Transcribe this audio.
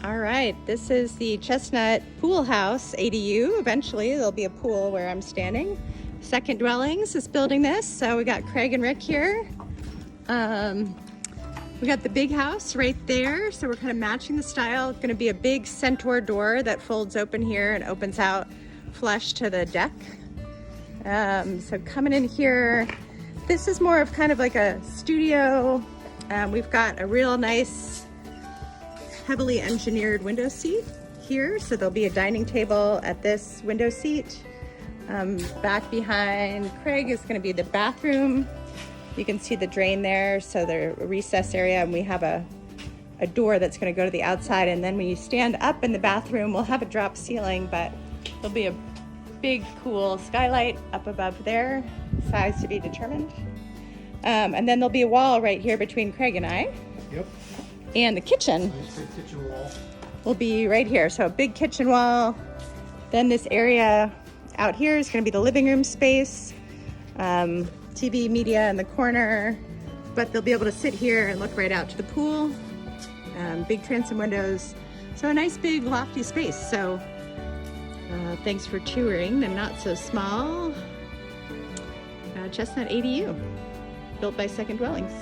All right, this is the Chestnut Poolhouse ADU. Eventually there'll be a pool where I'm standing. Second Dwellings is building this, so we got Craig and Rick here. We got the big house right there, so we're kind of matching the style. It's going to be a big centaur door that folds open here and opens out flush to the deck. So coming in here, this is more of kind of like a studio. We've got a real nice heavily engineered window seat here, so there'll be a dining table at this window seat. Back behind Craig is going to be the bathroom. You can see the drain there, so the recess area, and we have a door that's going to go to the outside. And then when you stand up in the bathroom, we'll have a drop ceiling, but there'll be a big cool skylight up above there, size to be determined. And then there'll be a wall right here between Craig and I. Yep. And the kitchen Nice big kitchen wall. will be right here. So a big kitchen wall. Then this area out here is going to be the living room space. TV media in the corner, but they'll be able to sit here and look right out to the pool. Big transom windows. So a nice big lofty space. So thanks for touring the not so small Chestnut ADU built by Second Dwellings.